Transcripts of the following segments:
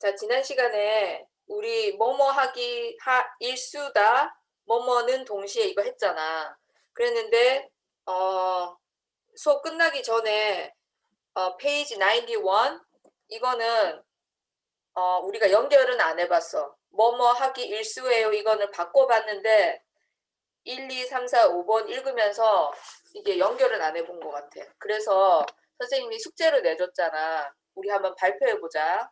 자, 지난 시간에 우리 뭐뭐 하기 일수다, 뭐뭐는 동시에 이거 했잖아. 그랬는데 수업 끝나기 전에 페이지 91 이거는 우리가 연결은 안 해봤어. 뭐뭐 하기 일수예요. 이거는 바꿔봤는데 1, 2, 3, 4, 5번 읽으면서 이게 연결은 안 해본 것 같아. 그래서 선생님이 숙제를 내줬잖아. 우리 한번 발표해보자.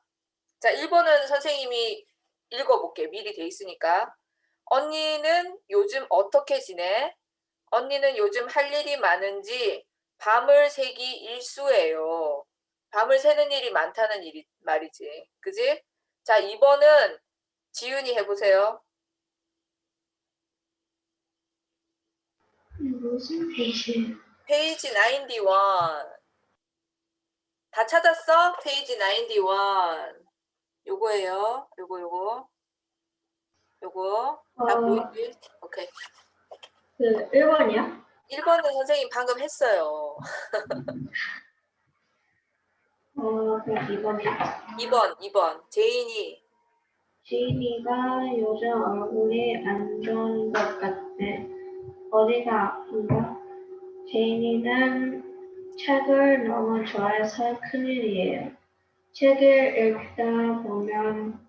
자, 1번은 선생님이 읽어볼게. 미리 돼 있으니까. 언니는 요즘 어떻게 지내? 언니는 요즘 할 일이 많은지 밤을 새기 일수예요. 밤을 새는 일이 많다는 말이지. 그지? 자, 2번은 지윤이 해보세요. 무슨 페이지? 페이지 91. 다 찾았어? 페이지 91. 요거예요. 요거. 다 보이지? 오케이. 그 1번이야? 1번은 선생님 방금 했어요. 그럼 2번이야. 2번. 제인이. 지인이가 요즘 얼굴이 안 좋은 것 같아. 어디가 아픈가? 제인이는 책을 너무 좋아해서 큰일이에요. 책을 읽다 보면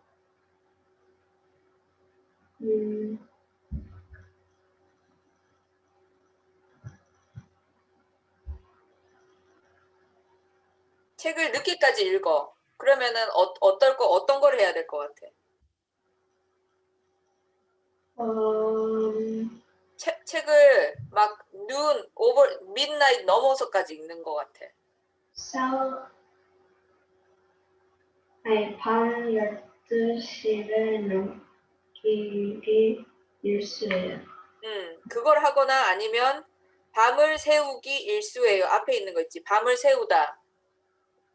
책을 늦게까지 읽어. 그러면은 어떤 걸 해야 될 것 같아? 책을 막 midnight 넘어서까지 읽는 것 같아. 밤 12시를 넘기기 일수예요. 그걸 하거나 아니면 밤을 새우기 일수예요. 앞에 있는 거 있지. 밤을 세우다.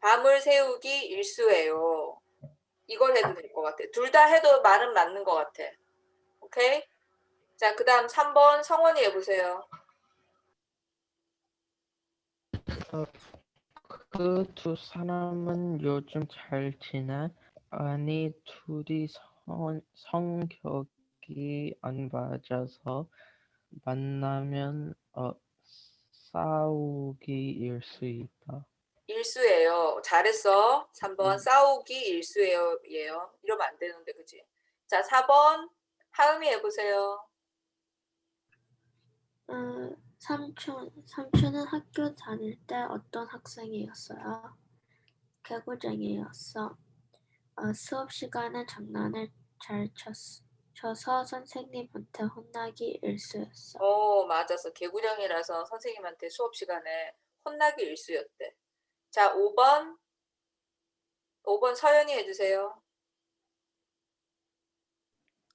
밤을 새우기 일수예요. 이걸 해도 될 것 같아. 둘 다 해도 말은 맞는 것 같아. 오케이? 자, 그 다음 3번 성원이 해보세요. 그 두 사람은 요즘 잘 지내? 아니, 둘이 성격이 안 맞아서 만나면 싸우기일 수 있다. 일수예요. 잘했어. 3번 싸우기 일수예요. 이러면 안 되는데, 그치? 자, 4번 하음이 해보세요. 삼촌은 학교 다닐 때 어떤 학생이었어요? 개구쟁이였어. 수업 시간에 장난을 잘 쳐서 선생님한테 혼나기 일쑤였어. 맞았어. 개구령이라서 선생님한테 수업 시간에 혼나기 일수였대. 자, 5번 서연이 해주세요.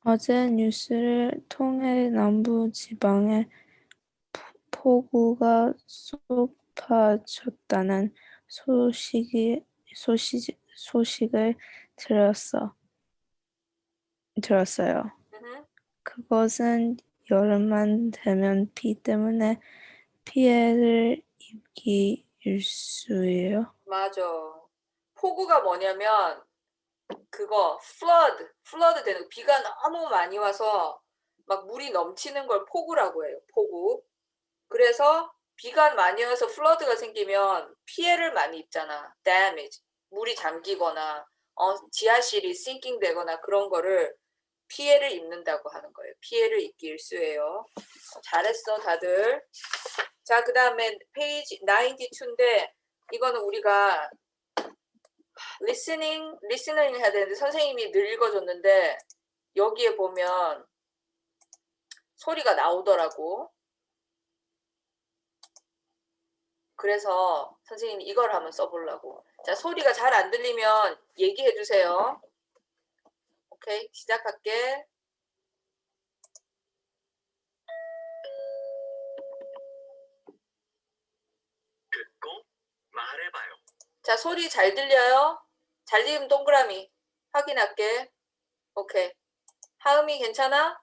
어제 뉴스를 통해 남부 지방에 폭우가 쏟아졌다는 소식을 들었어요. 그것은 여름만 되면 비 때문에 피해를 입기 일쑤예요. 맞아. 폭우가 뭐냐면 그거 flood 되는 비가 너무 많이 와서 막 물이 넘치는 걸 폭우라고 해요. 폭우. 그래서 비가 많이 와서 flood가 생기면 피해를 많이 입잖아. damage. 물이 잠기거나 지하실이 sinking 되거나 그런 거를 피해를 입는다고 하는 거예요. 피해를 입기 일쑤예요. 잘했어, 다들. 자, 그 다음에 페이지 92인데 이거는 우리가 리스닝 해야 되는데 선생님이 늘 읽어줬는데 여기에 보면 소리가 나오더라고. 그래서 선생님이 이걸 한번 써보려고. 자, 소리가 잘 안 들리면 얘기해 주세요. 오케이, 시작할게. 듣고 말해봐요. 자, 소리 잘 들려요? 잘 들리면 동그라미 확인할게. 오케이. 하음이 괜찮아?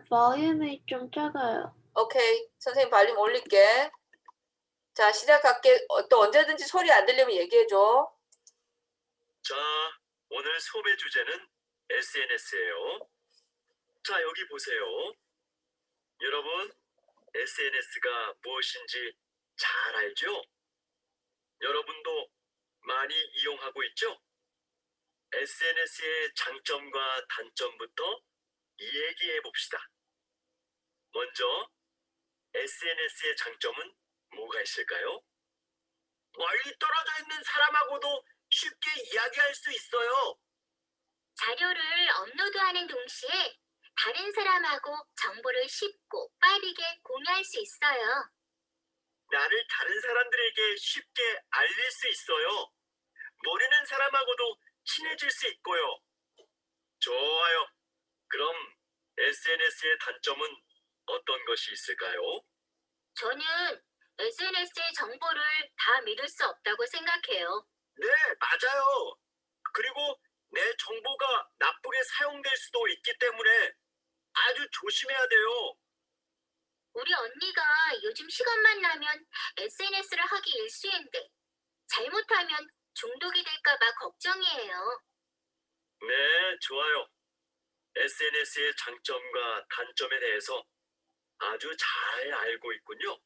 볼륨이 좀 작아요. 오케이. 선생님 볼륨 올릴게. 자, 시작할게. 또 언제든지 소리 안 들리면 얘기해줘. 자, 오늘 수업의 주제는 SNS예요. 자, 여기 보세요. 여러분, SNS가 무엇인지 잘 알죠? 여러분도 많이 이용하고 있죠? SNS의 장점과 단점부터 이야기해 봅시다. 먼저 SNS의 장점은 뭐가 있을까요? 멀리 떨어져 있는 사람하고도 쉽게 이야기할 수 있어요. 자료를 업로드하는 동시에 다른 사람하고 정보를 쉽고 빠르게 공유할 수 있어요. 나를 다른 사람들에게 쉽게 알릴 수 있어요. 모르는 사람하고도 친해질 수 있고요. 좋아요. 그럼 SNS의 단점은 어떤 것이 있을까요? 저는 SNS의 정보를 다 믿을 수 없다고 생각해요. 네, 맞아요. 그리고 내 정보가 나쁘게 사용될 수도 있기 때문에 아주 조심해야 돼요. 우리 언니가 요즘 시간만 나면 SNS를 하기 일쑤인데 잘못하면 중독이 될까 봐 걱정이에요. 네, 좋아요. SNS의 장점과 단점에 대해서 아주 잘 알고 있군요.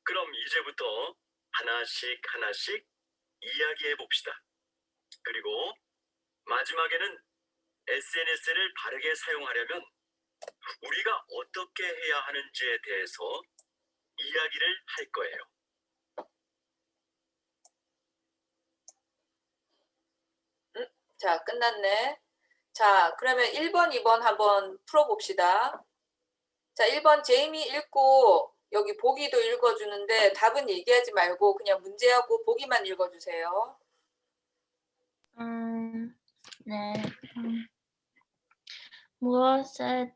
그럼 이제부터 하나씩 이야기해 봅시다. 그리고 마지막에는 SNS를 바르게 사용하려면 우리가 어떻게 해야 하는지에 대해서 이야기를 할 거예요. 자, 끝났네. 자, 그러면 1번, 2번 한번 풀어봅시다. 자, 1번 제이미 읽고 여기 보기도 읽어주는데 답은 얘기하지 말고 그냥 문제하고 보기만 읽어주세요. 네. 무엇에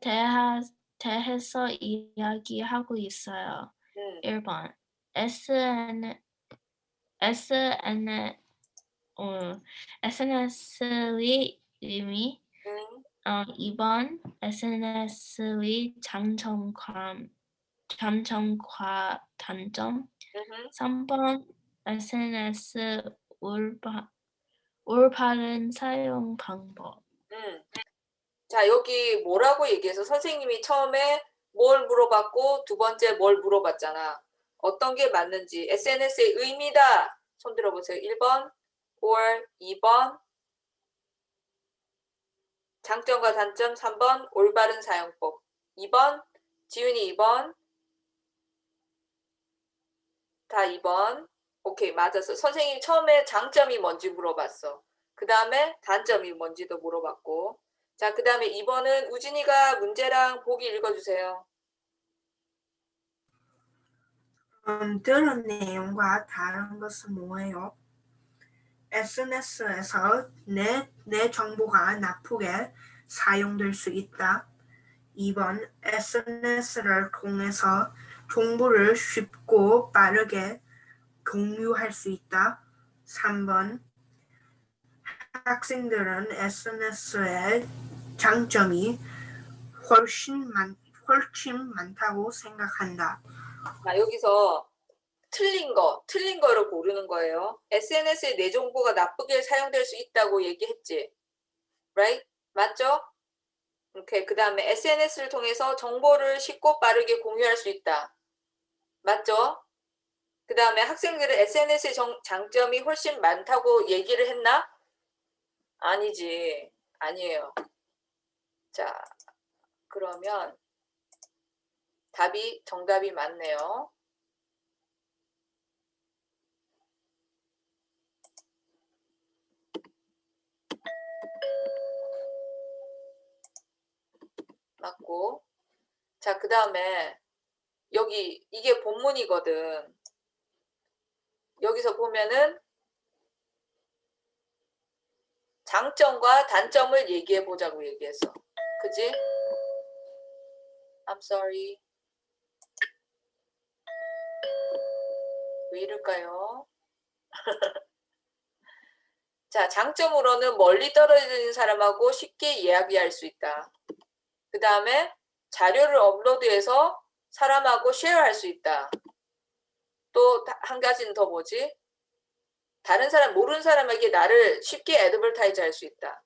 대해서 이야기하고 있어요? 1번. SNS의 의미. 2번. SNS의 장점과 단점. 3번. SNS 올바른 사용 방법. 자, 여기 뭐라고 얘기해서 선생님이 처음에 뭘 물어봤고 두 번째 뭘 물어봤잖아. 어떤 게 맞는지. SNS의 의미다. 손 들어보세요. 1번 or 2번 장점과 단점. 3번 올바른 사용법. 2번 지윤이 2번 다 2번. 오케이, 맞았어. 선생님이 처음에 장점이 뭔지 물어봤어. 그 다음에 단점이 뭔지도 물어봤고. 자, 그 다음에 2번은 우진이가 문제랑 보기 읽어주세요. 들은 내용과 다른 것은 뭐예요? SNS에서 내 정보가 나쁘게 사용될 수 있다. 2번, SNS를 통해서 정보를 쉽고 빠르게 공유할 수 있다. 3번, 학생들은 SNS의 장점이 훨씬 많다고 생각한다. 자, 여기서 틀린 거를 고르는 거예요. SNS에 내 정보가 나쁘게 사용될 수 있다고 얘기했지. Right? 맞죠? 오케이. 그 다음에 SNS를 통해서 정보를 쉽고 빠르게 공유할 수 있다. 맞죠? 그 다음에 학생들은 SNS의 장점이 훨씬 많다고 얘기를 했나? 아니지. 아니에요. 자, 그러면 정답이 맞네요. 맞고. 자, 그 다음에 여기 이게 본문이거든. 여기서 보면은 장점과 단점을 얘기해 보자고 얘기했어. 그지? I'm sorry. 왜 이럴까요? 자, 장점으로는 멀리 떨어지는 사람하고 쉽게 이야기할 수 있다. 그 다음에 자료를 업로드해서 사람하고 쉐어할 수 있다. 또 한 가지는 더 뭐지? 다른 사람, 모르는 사람에게 나를 쉽게 애드버타이즈 할 수 있다.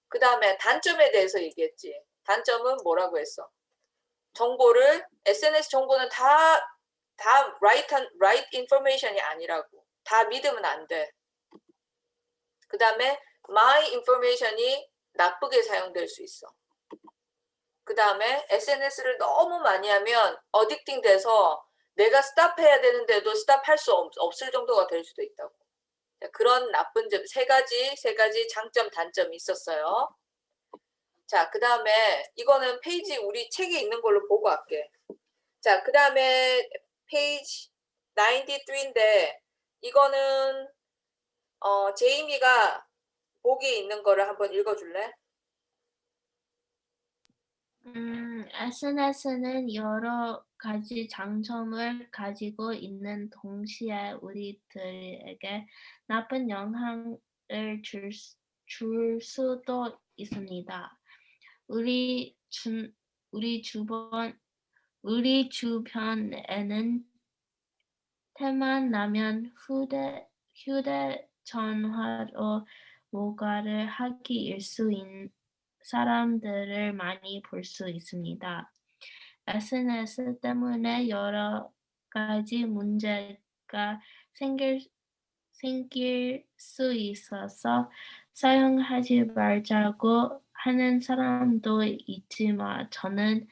그 다음에 단점에 대해서 얘기했지. 단점은 뭐라고 했어? 정보를, SNS 정보는 다 right information이 아니라고. 다 믿으면 안 돼. 그 다음에 my information이 나쁘게 사용될 수 있어. 그 다음에 SNS를 너무 많이 하면 어딕팅 돼서 내가 스탑해야 되는데도 스탑할 수 없을 정도가 될 수도 있다고. 그런 나쁜 점 세 가지 장점 단점이 있었어요. 자, 그 다음에 이거는 페이지 우리 책에 있는 걸로 보고 할게. 자, 그 다음에 페이지 93인데 이거는 제이미가 보기에 있는 거를 한번 읽어줄래? SNS는 여러 가지 장점을 가지고 있는 동시에 우리들에게 나쁜 영향을 줄 수도 있습니다. 우리 주변에는 틈만 나면 휴대전화로 뭔가를 하기 일수인 사람들을 많이 볼 수 있습니다. SNS 때문에 여러 가지 문제가 생길 수 있어서 사용하지 말자고 하는 사람도 있지만 저는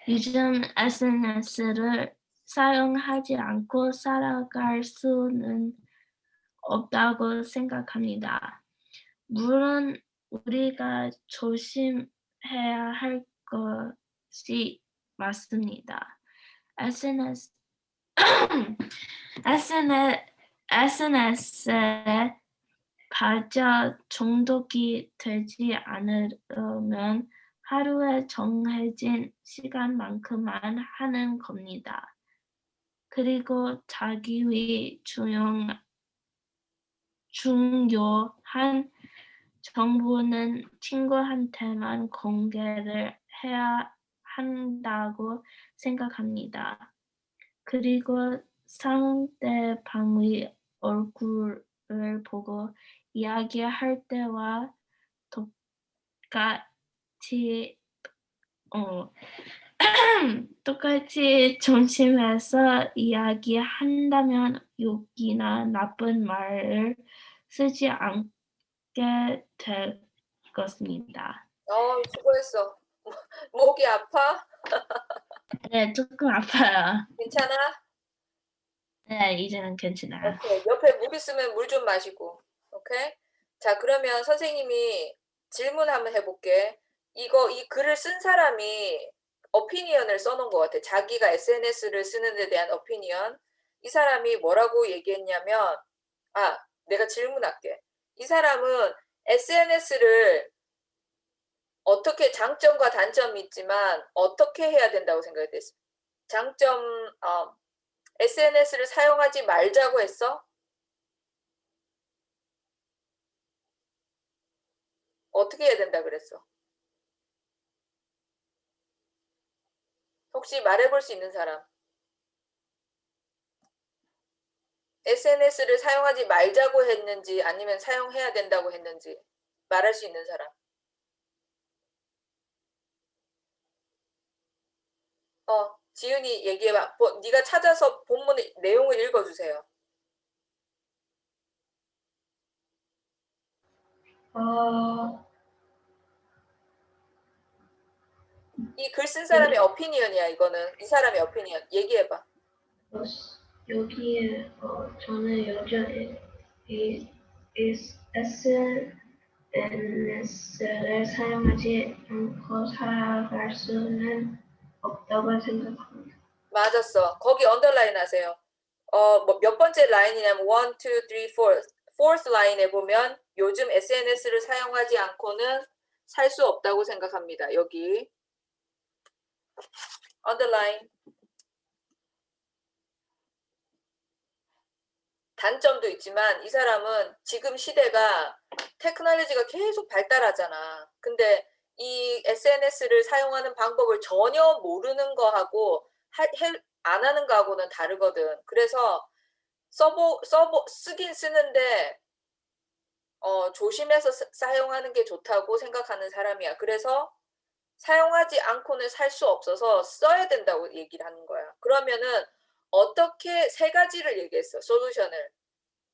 요즘 SNS를 사용하지 않고 살아갈 수는 없다고 생각합니다. 물론 우리가 조심해야 할 것이 맞습니다. SNS에 빠져 중독이 되지 않으려면 하루에 정해진 시간만큼만 하는 겁니다. 그리고 자기의 중요한 정보는 친구한테만 공개를 해야 한다고 생각합니다. 그리고 상대방의 얼굴을 보고 이야기할 때와 똑같이 조심해서 이야기한다면 욕이나 나쁜 말을 쓰지 않게 될 것입니다. 수고했어. 목이 아파? 네, 조금 아파요. 괜찮아? 네, 이제는 괜찮아요. 오케이. 옆에 물 있으면 물 좀 마시고. 오케이? 자, 그러면 선생님이 질문 한번 해볼게. 이 글을 쓴 사람이 어피니언을 써놓은 것 같아. 자기가 SNS를 쓰는 데 대한 어피니언. 이 사람이 뭐라고 얘기했냐면, 내가 질문할게. 이 사람은 SNS를 어떻게 장점과 단점이 있지만 어떻게 해야 된다고 생각했어? SNS를 사용하지 말자고 했어? 어떻게 해야 된다 그랬어? 혹시 말해볼 수 있는 사람? SNS를 사용하지 말자고 했는지 아니면 사용해야 된다고 했는지 말할 수 있는 사람? 지윤이 얘기해봐. 네가 찾아서 본문 내용을 읽어주세요. 이 글 쓴 사람의 어피니언이야. 이거는 이 사람의 어피니언. 얘기해봐. 여기에 저는 요즘 이 SNS를 사용하지 않고 살아갈 수는 없다고 생각합니다. 맞았어. 거기 언더라인 하세요. 몇 번째 라인이냐면 1, 2, 3, 4 fourth 라인에 보면 요즘 SNS를 사용하지 않고는 살 수 없다고 생각합니다. 여기 언더라인. 단점도 있지만 이 사람은 지금 시대가 테크놀로지가 계속 발달하잖아. 근데 이 SNS를 사용하는 방법을 전혀 모르는 거하고 안 하는 거하고는 다르거든. 그래서 쓰긴 쓰는데 조심해서 사용하는 게 좋다고 생각하는 사람이야. 그래서 사용하지 않고는 살 수 없어서 써야 된다고 얘기를 하는 거야. 그러면은 어떻게 세 가지를 얘기했어. 솔루션을.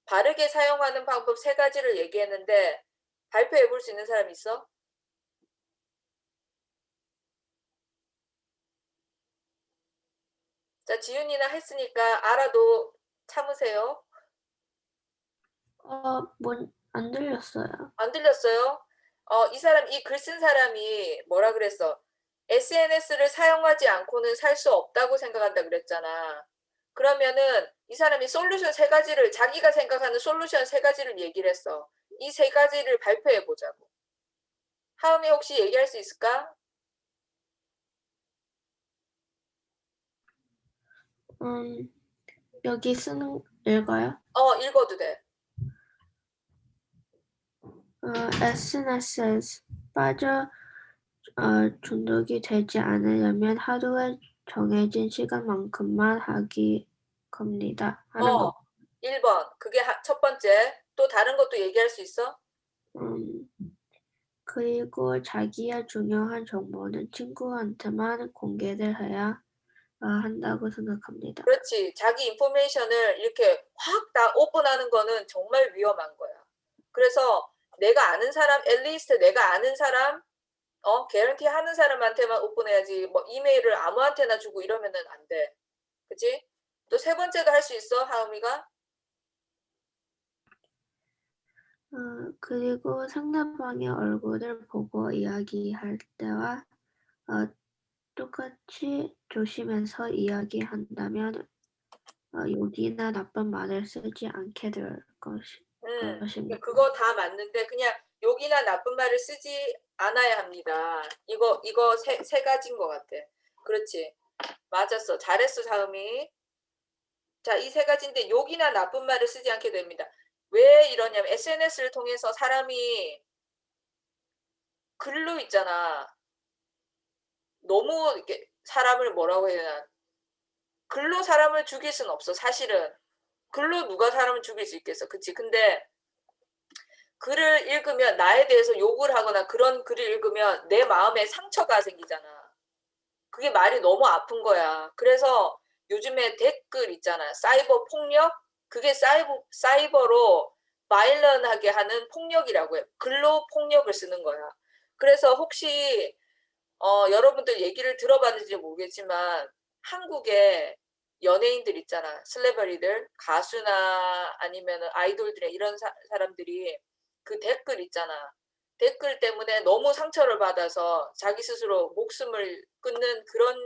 바르게 사용하는 방법 세 가지를 얘기했는데 발표해 볼 수 있는 사람 있어? 자, 지윤이나 했으니까 알아도 참으세요. 안 들렸어요. 안 들렸어요? 이 사람, 이 글 쓴 사람이 뭐라 그랬어? SNS를 사용하지 않고는 살 수 없다고 생각한다 그랬잖아. 그러면은 이 사람이 솔루션 세 가지를, 자기가 생각하는 솔루션 세 가지를 얘기를 했어. 이 세 가지를 발표해 보자고. 하음이 혹시 얘기할 수 있을까? 여기 읽어요? 읽어도 돼. SNS에 빠져 중독이 되지 않으려면 하루에 정해진 시간만큼만 하는 겁니다. 1번. 그게 첫 번째. 또 다른 것도 얘기할 수 있어? 그리고 자기의 중요한 정보는 친구한테만 공개를 해야 한다고 생각합니다. 그렇지. 자기 인포메이션을 이렇게 확 다 오픈하는 거는 정말 위험한 거야. 그래서 내가 아는 사람, 앨리스트 내가 아는 사람, 개런티 하는 사람한테만 오픈해야지. 뭐 이메일을 아무한테나 주고 이러면은 안 돼. 그치? 또 세 번째도 할 수 있어, 하음이가? 그리고 상대방의 얼굴을 보고 이야기할 때와 똑같이 조심해서 이야기한다면 욕이나 나쁜 말을 쓰지 않게 될 것입니다. 그거 다 맞는데 그냥 욕이나 나쁜 말을 쓰지 않아야 합니다. 이거 세 가지인 것 같아. 그렇지. 맞았어. 잘했어, 사음이. 자, 이 세 가지인데 욕이나 나쁜 말을 쓰지 않게 됩니다. 왜 이러냐면 SNS를 통해서 사람이 글로 있잖아. 너무 이렇게 사람을 뭐라고 해야 되나. 글로 사람을 죽일 수는 없어. 사실은. 글로 누가 사람을 죽일 수 있겠어. 그치? 근데 글을 읽으면 나에 대해서 욕을 하거나 그런 글을 읽으면 내 마음에 상처가 생기잖아. 그게 말이 너무 아픈 거야. 그래서 요즘에 댓글 있잖아. 사이버 폭력? 그게 사이버로 바일런하게 하는 폭력이라고 해. 글로 폭력을 쓰는 거야. 그래서 혹시 여러분들 얘기를 들어봤는지 모르겠지만 한국에 연예인들 있잖아. 슬레버리들, 가수나 아니면 아이돌들의 이런 사람들이 그 댓글 있잖아. 댓글 때문에 너무 상처를 받아서 자기 스스로 목숨을 끊는 그런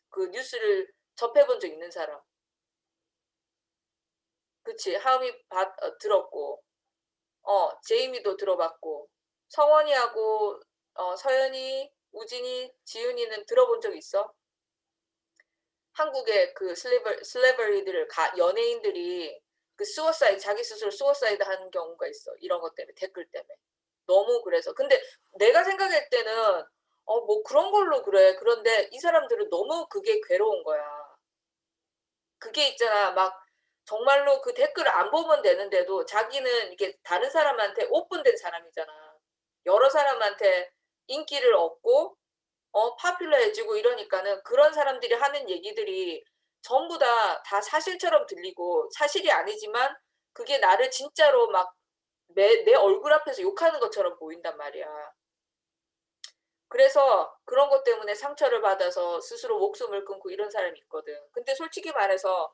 그 뉴스를 접해본 적 있는 사람. 그치? 하음이 들었고, 제이미도 들어봤고, 성원이하고 서연이, 우진이, 지윤이는 들어본 적 있어? 한국의 그 슬레버리들을 연예인들이 그 자기 스스로 수어사이드 하는 경우가 있어. 이런 것 때문에, 댓글 때문에. 너무 그래서. 근데 내가 생각할 때는 뭐 그런 걸로 그래. 그런데 이 사람들은 너무 그게 괴로운 거야. 그게 있잖아. 막 정말로 그 댓글을 안 보면 되는데도 자기는 이게 다른 사람한테 오픈된 사람이잖아. 여러 사람한테 인기를 얻고 파퓰러해지고 이러니까는 그런 사람들이 하는 얘기들이 전부 다 사실처럼 들리고 사실이 아니지만 그게 나를 진짜로 막 내 얼굴 앞에서 욕하는 것처럼 보인단 말이야. 그래서 그런 것 때문에 상처를 받아서 스스로 목숨을 끊고 이런 사람이 있거든. 근데 솔직히 말해서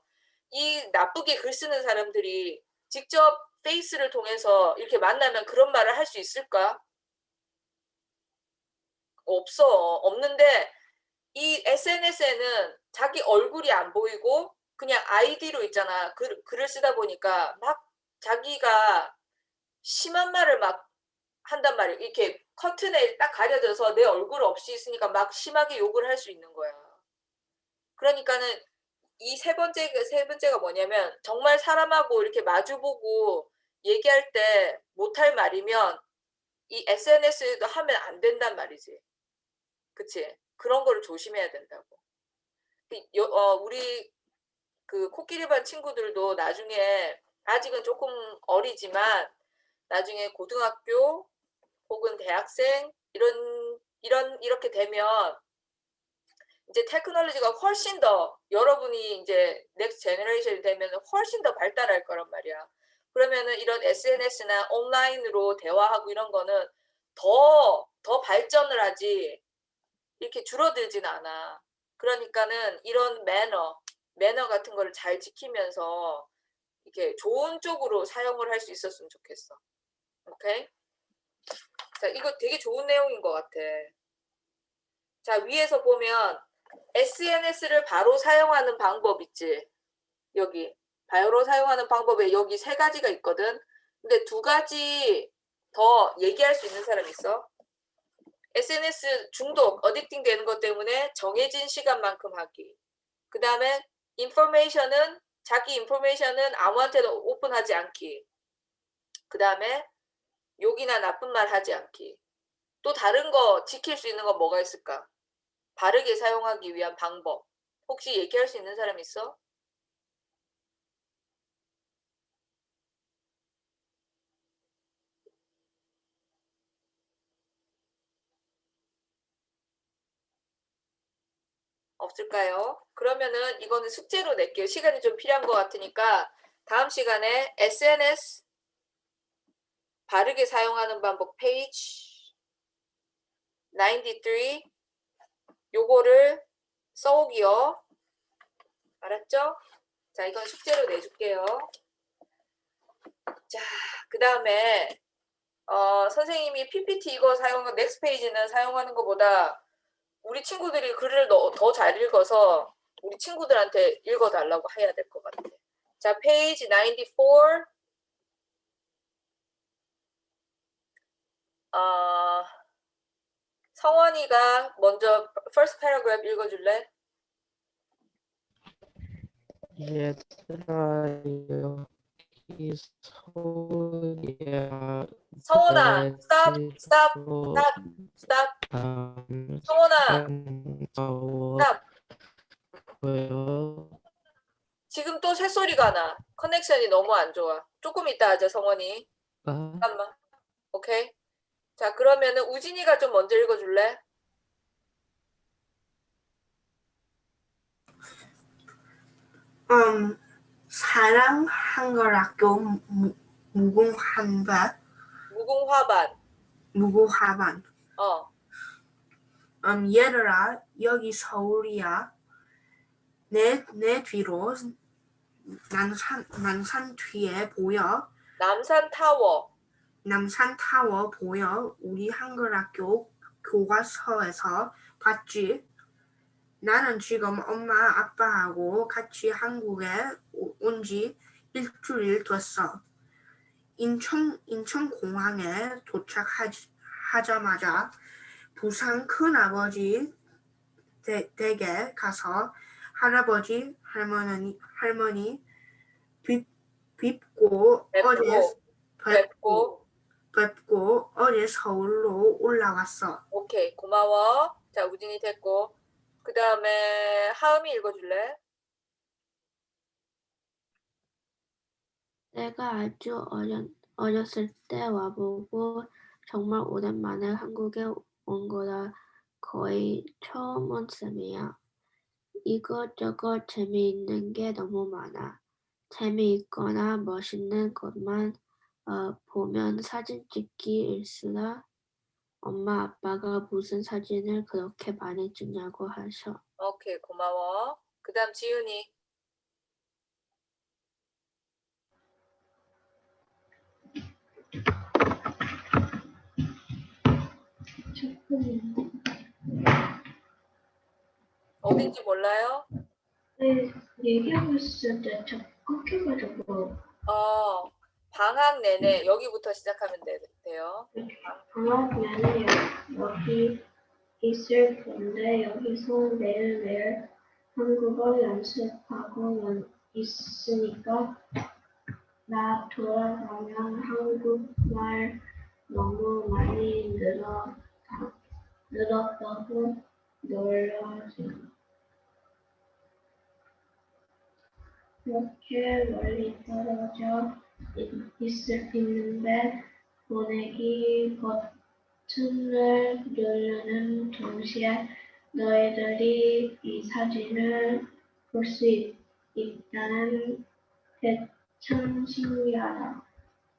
이 나쁘게 글 쓰는 사람들이 직접 페이스를 통해서 이렇게 만나면 그런 말을 할 수 있을까? 없어. 없는데 이 SNS에는 자기 얼굴이 안 보이고 그냥 아이디로 있잖아. 글을 쓰다 보니까 막 자기가 심한 말을 막 한단 말이야. 이렇게 커튼에 딱 가려져서 내 얼굴 없이 있으니까 막 심하게 욕을 할 수 있는 거야. 그러니까는 이 세 번째가 뭐냐면 정말 사람하고 이렇게 마주보고 얘기할 때 못할 말이면 이 SNS에도 하면 안 된단 말이지. 그치? 그런 거를 조심해야 된다고. 우리 그 코끼리 반 친구들도 나중에 아직은 조금 어리지만 나중에 고등학교 혹은 대학생 이렇게 되면 이제 테크놀로지가 훨씬 더 여러분이 이제 넥스트 제너레이션이 되면 훨씬 더 발달할 거란 말이야. 그러면은 이런 SNS나 온라인으로 대화하고 이런 거는 더 발전을 하지 이렇게 줄어들진 않아. 그러니까는 이런 매너 같은 거를 잘 지키면서 이렇게 좋은 쪽으로 사용을 할 수 있었으면 좋겠어. 오케이? 자, 이거 되게 좋은 내용인 것 같아. 자, 위에서 보면 SNS를 바로 사용하는 방법 있지? 여기. 바로 사용하는 방법에 여기 3가지가 있거든. 근데 2가지 더 얘기할 수 있는 사람 있어? SNS 중독, 어딕팅 되는 것 때문에 정해진 시간만큼 하기. 그 다음에 자기 인포메이션은 아무한테도 오픈하지 않기. 그 다음에 욕이나 나쁜 말 하지 않기. 또 다른 거 지킬 수 있는 건 뭐가 있을까? 바르게 사용하기 위한 방법. 혹시 얘기할 수 있는 사람 있어? 없을까요? 그러면은 이거는 숙제로 낼게요. 시간이 좀 필요한 것 같으니까 다음 시간에 SNS 바르게 사용하는 방법 페이지 93 요거를 써오기요. 알았죠? 자, 이건 숙제로 내줄게요. 자, 그 다음에 선생님이 PPT 이거 사용한 넥스트 페이지는 사용하는 것보다 우리 친구들이 글을 더 잘 읽어서 우리 친구들한테 읽어달라고 해야 될 것 같아. 자, 페이지 94. 성원이가 먼저 first paragraph 읽어줄래? 얘들아, 여기 소리야. 성원아, stop. 성원아, stop. 보여. 지금 또 새소리가 나. 커넥션이 너무 안 좋아. 조금 이따 하자, 성원이. 잠깐만. 오케이. 자, 그러면은 우진이가 좀 먼저 읽어줄래? 사랑 한글학교 무궁화반. 무궁화반. 얘들아, 여기 서울이야. 내 뒤로 남산 뒤에 보여. 남산 타워 보여. 우리 한글학교 교과서에서 봤지? 나는 지금 엄마 아빠하고 같이 한국에 온 지 일주일 됐어. 인천공항에 도착하자마자 부산 큰아버지 댁에 가서 할아버지 할머니 뵙고 어제 서울로 올라왔어. 오케이, 고마워. 자, 우진이 됐고. 그 다음에 하음이 읽어줄래? 내가 아주 어렸을 때 와보고 정말 오랜만에 한국에 온 거라 거의 처음 온 셈이야. 이것저것 재미있는 게 너무 많아. 재미있거나 멋있는 것만 보면 사진 찍기 일수라 엄마 아빠가 무슨 사진을 그렇게 많이 찍냐고 하셔. 오케이, 고마워. 그 다음 지윤이. 어딘지 몰라요? 네, 얘기하고 있을 때 자꾸 끊겨가지고 방학 내내 여기부터 시작하면 돼요. 방학 내내 여기 있을 건데 여기서 매일매일 한국어 연습하고 있으니까 나 돌아가면 한국말 너무 많이 늘었다고 놀라지. 그렇게 멀리 떨어져 있는데 보내기 버튼을 누르는 동시에 너희들이 이 사진을 볼 수 있다는 게 참 신기하다.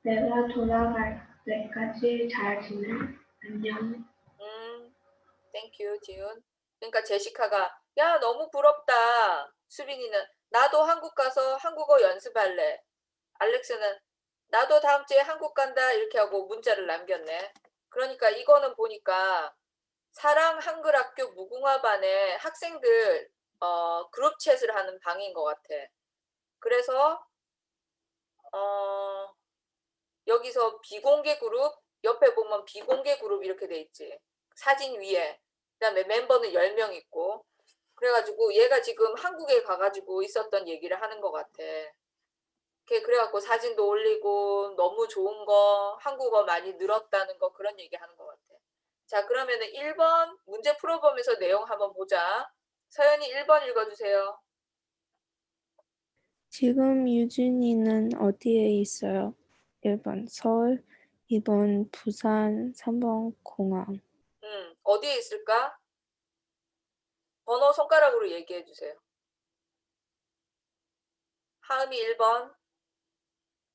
내가 돌아갈 때까지 잘 지내. 안녕. 땡큐, 지훈. 그러니까 제시카가 야, 너무 부럽다. 수빈이는 나도 한국 가서 한국어 연습할래. 알렉스는 나도 다음 주에 한국 간다 이렇게 하고 문자를 남겼네. 그러니까 이거는 보니까 사랑 한글학교 무궁화반의 학생들 그룹 챗을 하는 방인 것 같아. 그래서 여기서 비공개 그룹 옆에 보면 비공개 그룹 이렇게 돼 있지. 사진 위에. 그다음에 멤버는 10명 있고. 그래가지고 얘가 지금 한국에 가가지고 있었던 얘기를 하는 것 같아. 그래갖고 사진도 올리고 너무 좋은 거, 한국어 많이 늘었다는 거 그런 얘기 하는 것 같아. 자, 그러면은 1번 문제 풀어보면서 내용 한번 보자. 서연이 1번 읽어주세요. 지금 유진이는 어디에 있어요? 1번 서울, 2번 부산, 3번 공항. 어디에 있을까? 번호 손가락으로 얘기해 주세요. 하음이 1번,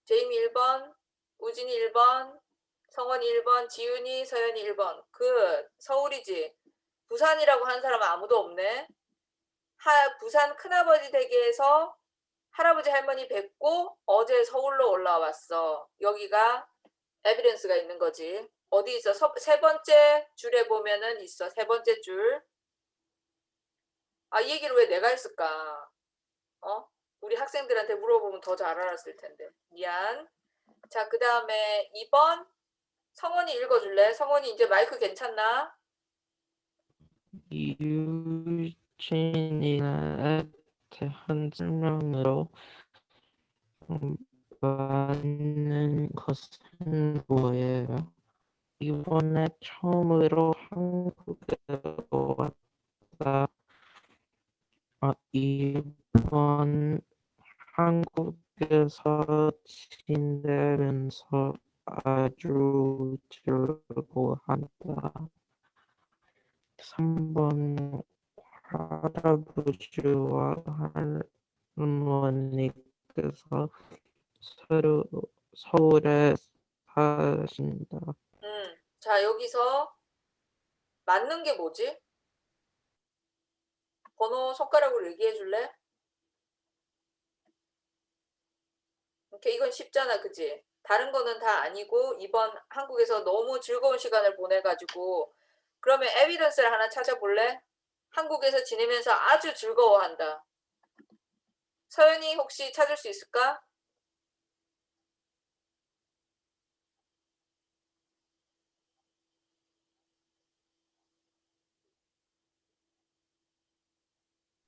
제이미 1번, 우진이 1번, 성원이 1번, 지윤이, 서연이 1번. 서울이지. 부산이라고 하는 사람은 아무도 없네. 부산 큰아버지 댁에서 할아버지 할머니 뵙고 어제 서울로 올라왔어. 여기가 에비던스가 있는 거지. 어디 있어? 세 번째 줄에 보면은 있어. 세 번째 줄. 이 얘기를 왜 내가 했을까? 우리 학생들한테 물어보면 더 잘 알았을 텐데. 미안. 자, 그 다음에 2번. 성원이 읽어줄래? 성원이 이제 마이크 괜찮나? 유진이에 대한 설명으로 맞는 것은 뭐예요? 이번에 처음으로 한국에 왔다. 이번 한국에서 지내면서 아주 즐거워한다. 3번 할아버지와 할머니께서 서울에 사신다. 자, 여기서 맞는 게 뭐지? 번호 손가락으로 얘기해 줄래? 오케이, 이건 쉽잖아, 그지? 다른 거는 다 아니고 이번 한국에서 너무 즐거운 시간을 보내가지고 그러면 에비던스를 하나 찾아볼래? 한국에서 지내면서 아주 즐거워한다. 서연이 혹시 찾을 수 있을까?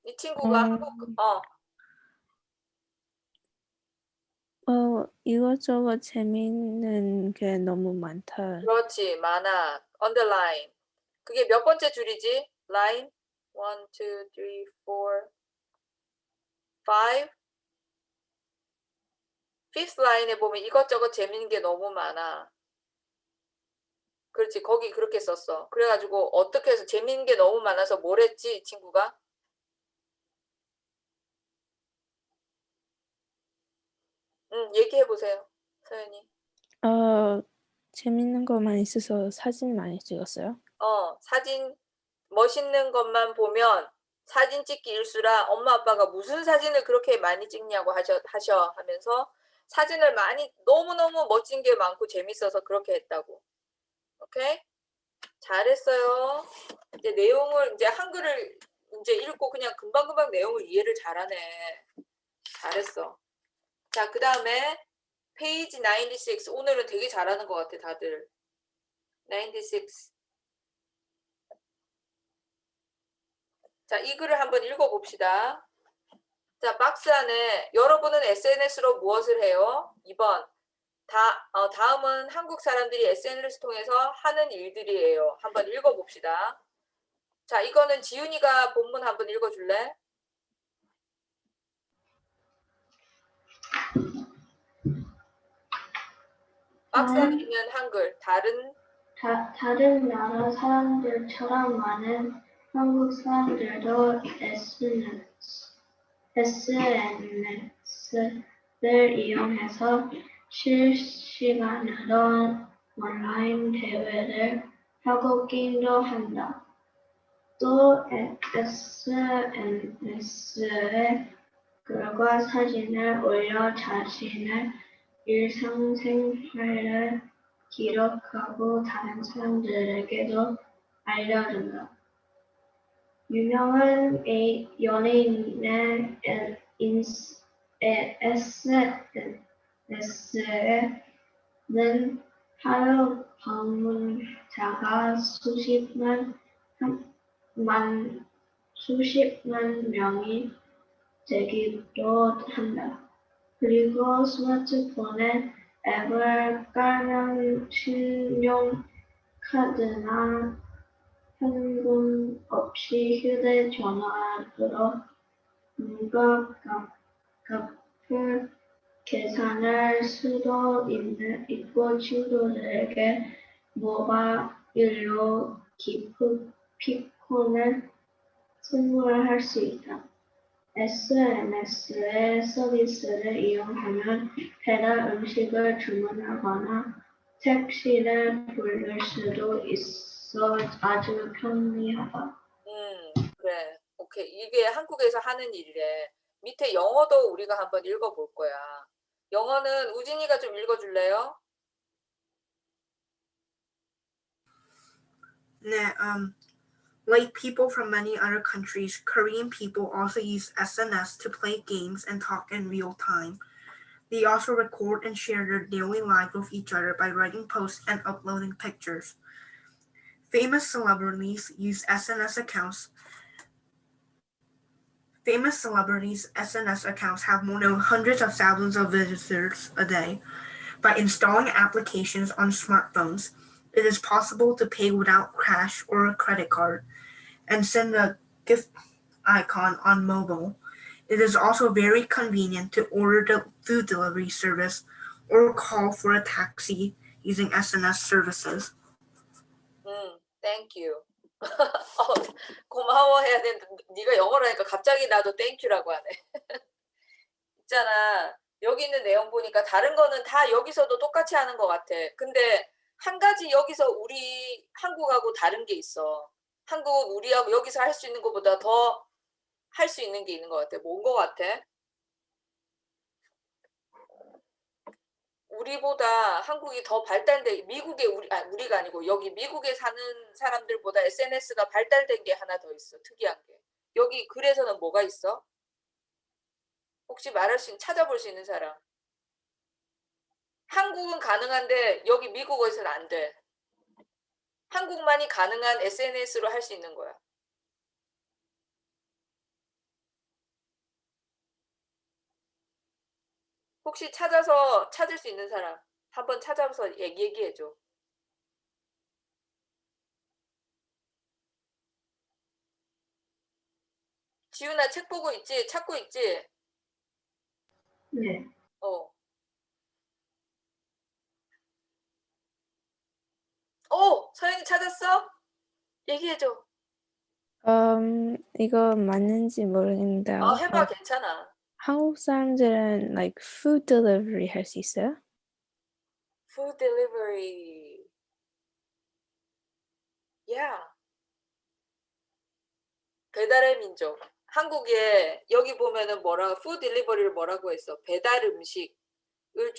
이 친구가 이것저것 재밌는 게 너무 많다. 그렇지, 많아. underline. 그게 몇 번째 줄이지? line 1, 2, 3, 4, 5. fifth line에 보면 이것저것 재밌는 게 너무 많아. 그렇지, 거기 그렇게 썼어. 그래가지고 어떻게 해서 재밌는 게 너무 많아서 뭘 했지, 이 친구가? 얘기해 보세요, 서연이. 재밌는 것만 있어서 사진 많이 찍었어요. 사진 멋있는 것만 보면 사진 찍기 일수라 엄마 아빠가 무슨 사진을 그렇게 많이 찍냐고 하셔 하면서 사진을 많이 너무너무 멋진 게 많고 재밌어서 그렇게 했다고. 오케이? 잘했어요. 이제 내용을 이제 한글을 이제 읽고 그냥 금방금방 내용을 이해를 잘하네. 잘했어. 자, 그 다음에 페이지 96. 오늘은 되게 잘하는 것 같아, 다들. 96. 자, 이 글을 한번 읽어봅시다. 자, 박스 안에 여러분은 SNS로 무엇을 해요? 2번. 다음은 한국 사람들이 SNS 통해서 하는 일들이에요. 한번 읽어봅시다. 자, 이거는 지훈이가 본문 한번 읽어줄래? 박사님은 한글, 다른 나라 사람들처럼 많은 한국 사람들도 SNS를 이용해서 실시간으로 온라인 대회를 하고 게임도 한다. 또 SNS에 글과 사진을 올려 자신의 일상생활을 기록하고 다른 사람들에게도 알려준다. 유명한 연예인의 SNS에는 하루 방문자가 수십만 명이 되기도 한다. 그리고 스마트폰에 앱을 깔면 신용카드나 현금 없이 휴대전화로 물과 값을 계산할 수도 있고 친구들에게 모바일로 기프티콘을 선물할 수 있다. SNS의 서비스를 이용하면 배달 음식을 주문하거나 택시를 부를 수도 있어 아주 편리하다. 그래. 오케이. 이게 한국에서 하는 일이래. 밑에 영어도 우리가 한번 읽어볼 거야. 영어는 우진이가 좀 읽어줄래요? 네, like people from many other countries, Korean people also use SNS to play games and talk in real time. They also record and share their daily life with each other by writing posts and uploading pictures. Famous celebrities SNS accounts have more than hundreds of thousands of visitors a day. By installing applications on smartphones, it is possible to pay without cash or a credit card and send a gift icon on mobile. It is also very convenient to order the food delivery service or call for a taxi using SNS services. Thank you. 고마워해야 되는데 네가 영어로 하니까 갑자기 나도 땡큐라고 하네. 있잖아. 여기 있는 내용 보니까 다른 거는 다 여기서도 똑같이 하는 것 같아. 근데 한 가지 여기서 우리 한국하고 다른 게 있어. 한국 우리하고 여기서 할 수 있는 것보다 더 할 수 있는 게 있는 것 같아. 뭔 것 같아? 우리보다 한국이 더 발달돼 미국에 우리가 아니고 여기 미국에 사는 사람들보다 SNS가 발달된 게 하나 더 있어. 특이한 게. 여기 글에서는 뭐가 있어? 혹시 찾아볼 수 있는 사람? 한국은 가능한데 여기 미국에서는 안 돼. 한국만이 가능한 SNS로 할 수 있는 거야. 혹시 찾을 수 있는 사람 한번 찾아서 얘기해줘. 지훈아 책 보고 있지? 찾고 있지? 네. 서연이 찾았어? 얘기해줘. 이거 맞는지 모르겠는데 해봐 괜찮아. 한국 사람들은 like food delivery 할 수 있어요? Food delivery. Yeah. 배달의 민족. 한국에 여기 보면은 food delivery를 뭐라고 했어? 배달 음식을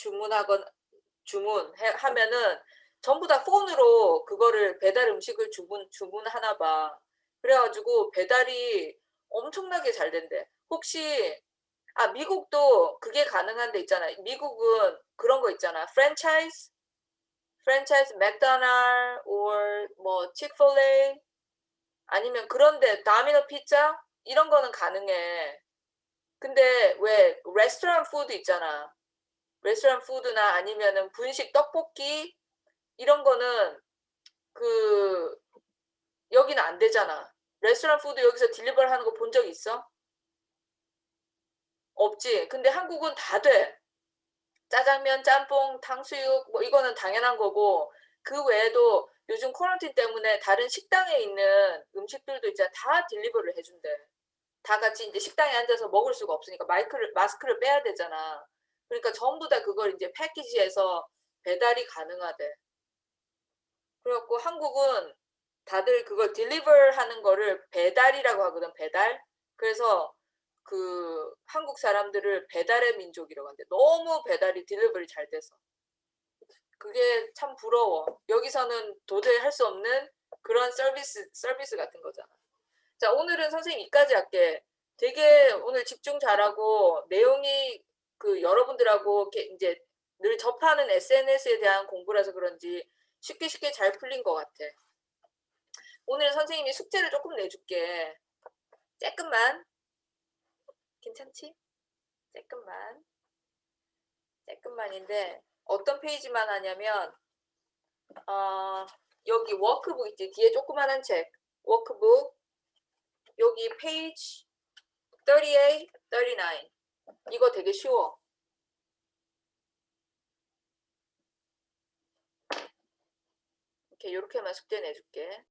주문하면은 전부 다 폰으로 그거를 배달 음식을 주문하나 봐. 그래가지고 배달이 엄청나게 잘 된대. 혹시 미국도 그게 가능한 데 있잖아. 미국은 그런 거 있잖아. 프랜차이즈 맥도날드 or 뭐 치크필레이 아니면 그런데 다미노 피자 이런 거는 가능해. 근데 왜 레스토랑 푸드 있잖아. 레스토랑 푸드나 아니면은 분식 떡볶이 이런 거는 여기는 안 되잖아. 레스토랑 푸드 여기서 딜리버리 하는 거 본 적 있어? 없지. 근데 한국은 다 돼. 짜장면, 짬뽕, 탕수육 뭐 이거는 당연한 거고 그 외에도 요즘 코런틴 때문에 다른 식당에 있는 음식들도 이제 다 딜리버를 해준대. 다 같이 이제 식당에 앉아서 먹을 수가 없으니까 마스크를 빼야 되잖아. 그러니까 전부 다 그걸 이제 패키지해서 배달이 가능하대. 그래갖고 한국은 다들 그걸 딜리버 하는 거를 배달이라고 하거든, 배달. 그래서 그 한국 사람들을 배달의 민족이라고 하는데 너무 배달이 딜리버리 잘 돼서. 그게 참 부러워. 여기서는 도저히 할 수 없는 그런 서비스 같은 거잖아. 자, 오늘은 선생님 이까지 할게. 되게 오늘 집중 잘하고 내용이 그 여러분들하고 이렇게 이제 늘 접하는 SNS에 대한 공부라서 그런지 쉽게 잘 풀린 것 같아. 오늘 선생님이 숙제를 조금 내줄게. 조금만. 괜찮지? 조금만인데 어떤 페이지만 하냐면 여기 워크북 있지? 뒤에 조그만한 책. 워크북. 여기 페이지 38, 39. 이거 되게 쉬워. 이렇게만 숙제 내줄게.